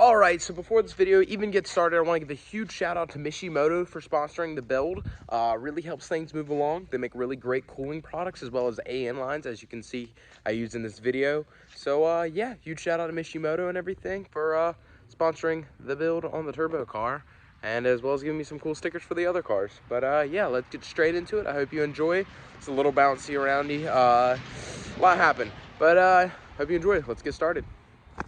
Alright, so before this video even gets started, I want to give a huge shout out to Mishimoto for sponsoring the build. Really helps things move along. They make really great cooling products as well as AN lines, as you can see I use in this video. So yeah, huge shout out to Mishimoto and everything for sponsoring the build on the turbo car, and as well as giving me some cool stickers for the other cars. But yeah, let's get straight into it. I hope you enjoy. It's a little bouncy aroundy. A lot happened, but hope you enjoy. Let's get started.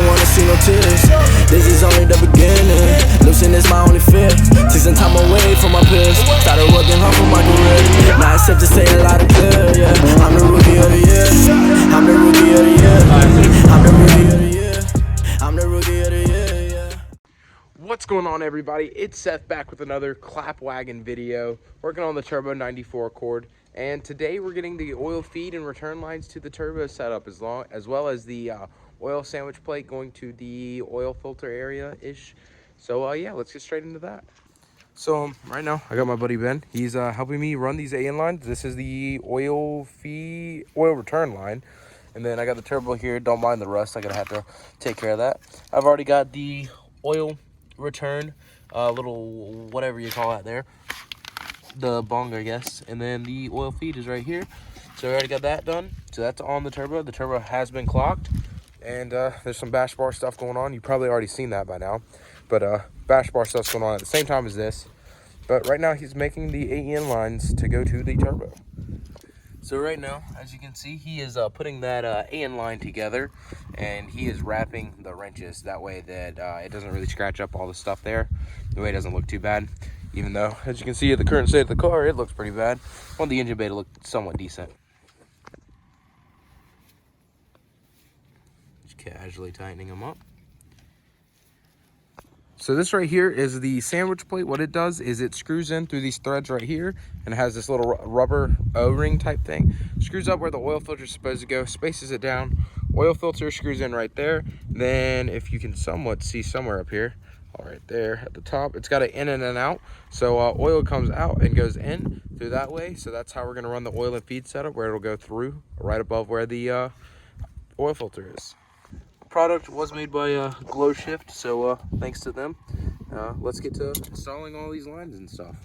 Wanna see no tears. This is only the beginning. Losing is my only fear. Take some time away from my peers. Started working hard for my career. Now it's safe to say a lot of clear. Yeah, I'm the rookie of the year. I'm the rookie of the year. I'm the rookie of the year. I'm the rookie of the year. Yeah. What's going on, everybody? It's Seth back with another clap wagon video, working on the Turbo 94 Accord. And today we're getting the oil feed and return lines to the turbo setup, as well as the oil sandwich plate going to the oil filter area-ish. So yeah, let's get straight into that. So right now I got my buddy Ben. He's helping me run these AN lines. This is the oil return line. And then I got the turbo here. Don't mind the rust. I'm gonna have to take care of that. I've already got the oil return, little whatever you call that there, the bung, I guess, and then the oil feed is right here. So I already got that done. So that's on the turbo. The turbo has been clocked, and there's some bash bar stuff going on. You've probably already seen that by now, but bash bar stuff's going on at the same time as this. But right now he's making the AN lines to go to the turbo. So right now, as you can see, he is putting that AN line together, and he is wrapping the wrenches that way that it doesn't really scratch up all the stuff there. The way it doesn't look too bad, even though, as you can see at the current state of the car, it looks pretty bad. I want the engine bay to look somewhat decent. Just casually tightening them up. So this right here is the sandwich plate. What it does is it screws in through these threads right here, and it has this little rubber O-ring type thing. Screws up where the oil filter is supposed to go, spaces it down. Oil filter screws in right there. Then if you can somewhat see somewhere up here, right there at the top, it's got an in and an out. So oil comes out and goes in through that way. So that's how we're gonna run the oil and feed setup, where it'll go through right above where the oil filter is. Product was made by Glow Shift, so thanks to them. Let's get to installing all these lines and stuff.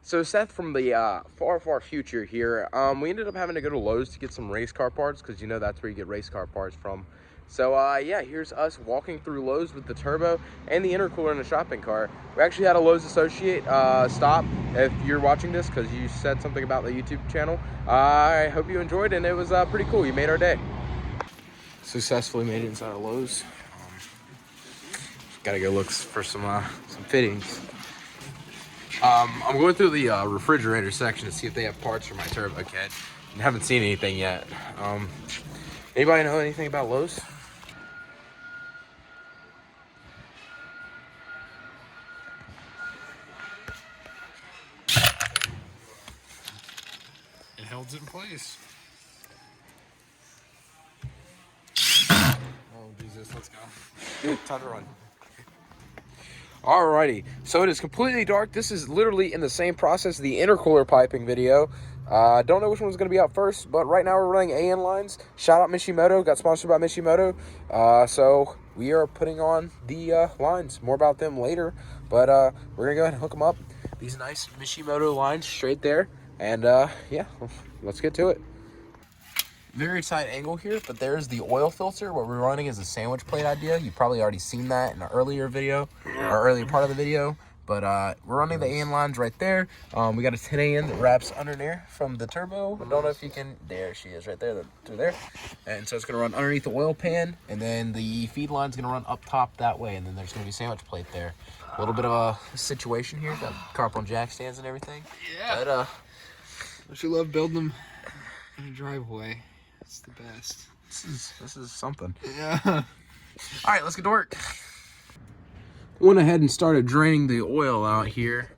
So Seth from the far future here, we ended up having to go to Lowe's to get some race car parts, because you know that's where you get race car parts from. So yeah, here's us walking through Lowe's with the turbo and the intercooler in the shopping cart. We actually had a Lowe's associate stop. If you're watching this, because you said something about the YouTube channel, I hope you enjoyed, and it was pretty cool. You made our day. Successfully made it inside of Lowe's. Gotta go look for some fittings. I'm going through the refrigerator section to see if they have parts for my turbo kit. I haven't seen anything yet. Anybody know anything about Lowe's? It holds it in place. Oh, Jesus, let's go. Time to run. Alrighty, so it is completely dark. This is literally in the same process as the intercooler piping video. Don't know which one's going to be out first, but right now we're running AN lines. Shout out Mishimoto, got sponsored by Mishimoto. So we are putting on the lines. More about them later, but we're going to go ahead and hook them up. These nice Mishimoto lines straight there, and yeah, let's get to it. Very tight angle here, but there's the oil filter. What we're running is a sandwich plate idea. You've probably already seen that in an earlier video, or earlier part of the video. But we're running the AN lines right there. We got a 10 AN that wraps under there from the turbo. I don't know if you can, there she is right there, through there. And so it's gonna run underneath the oil pan, and then the feed line's gonna run up top that way, and then there's gonna be a sandwich plate there. A little bit of a situation here, got carpal and jack stands and everything. Yeah. But, Don't you love building them in a driveway? It's the best. this is something. Yeah. All right, let's get to work. Went ahead and started draining the oil out here.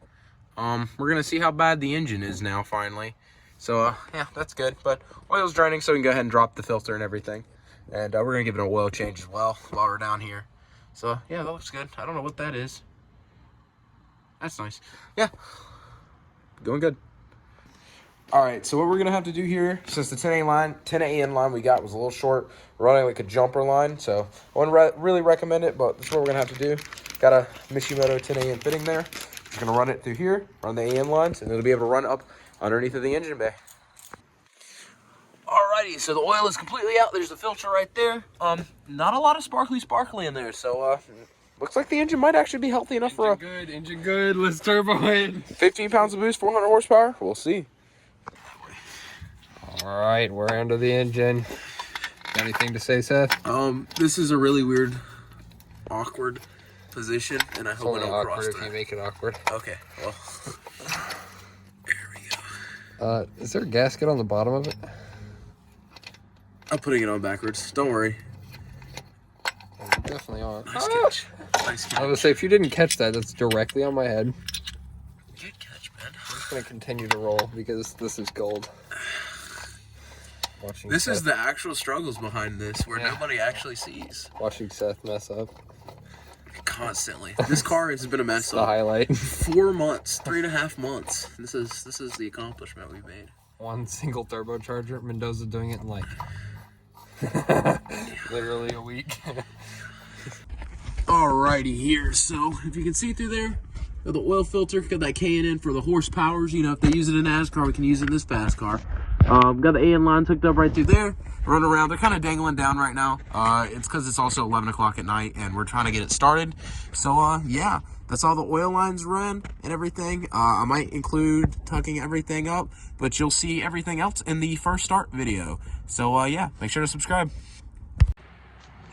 We're gonna see how bad the engine is now finally. So yeah, that's good. But oil's draining, so we can go ahead and drop the filter and everything. And we're gonna give it an oil change as well while we're down here. So yeah, that looks good. I don't know what that is. That's nice. Yeah, going good. All right, so what we're gonna have to do here, since the 10 AN line we got was a little short, we're running like a jumper line, so I wouldn't really recommend it, but this is what we're gonna have to do. Got a Mishimoto 10 AN fitting there. Just gonna run it through here, run the AN lines, and it'll be able to run up underneath of the engine bay. Alrighty, so the oil is completely out. There's the filter right there. Not a lot of sparkly in there, so looks like the engine might actually be healthy enough for a Engine good. Let's turbo it. 15 pounds of boost, 400 horsepower. We'll see. All right, we're under the engine. Got anything to say, Seth? This is a really weird, awkward position, and I hope I don't cross if you make it awkward. Okay, well, there we go. Is there a gasket on the bottom of it? I'm putting it on backwards. Don't worry. Oh, you definitely are. Nice catch. Nice catch. I was gonna say, if you didn't catch that, that's directly on my head. Good catch, man. I'm just gonna continue to roll because this is gold. This is the actual struggles behind this, where nobody actually sees. Watching Seth mess up. Constantly. This car has been a mess The up. highlight. 4 months, 3.5 months. This is the accomplishment we've made. One single turbocharger. Mendoza doing it in like literally a week. Alrighty here, so if you can see through there, got the oil filter, got that K&N for the horsepowers. You know, if they use it in NASCAR, we can use it in this fast car. Got the AN lines hooked up right through there. Run around. They're kind of dangling down right now. It's because it's also 11 o'clock at night, and we're trying to get it started. So, yeah, that's all the oil lines run and everything. I might include tucking everything up, but you'll see everything else in the first start video. So, yeah, make sure to subscribe.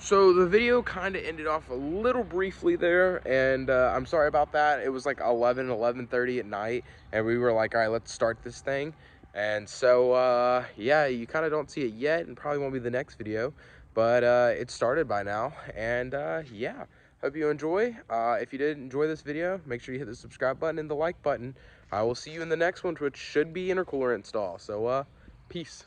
So the video kind of ended off a little briefly there, and I'm sorry about that. It was like 11:30 at night, and we were like, all right, let's start this thing. And so, yeah, you kind of don't see it yet, and probably won't be the next video, but it started by now. And yeah, hope you enjoy. If you did enjoy this video, make sure you hit the subscribe button and the like button. I will see you in the next one, which should be intercooler install. So, peace.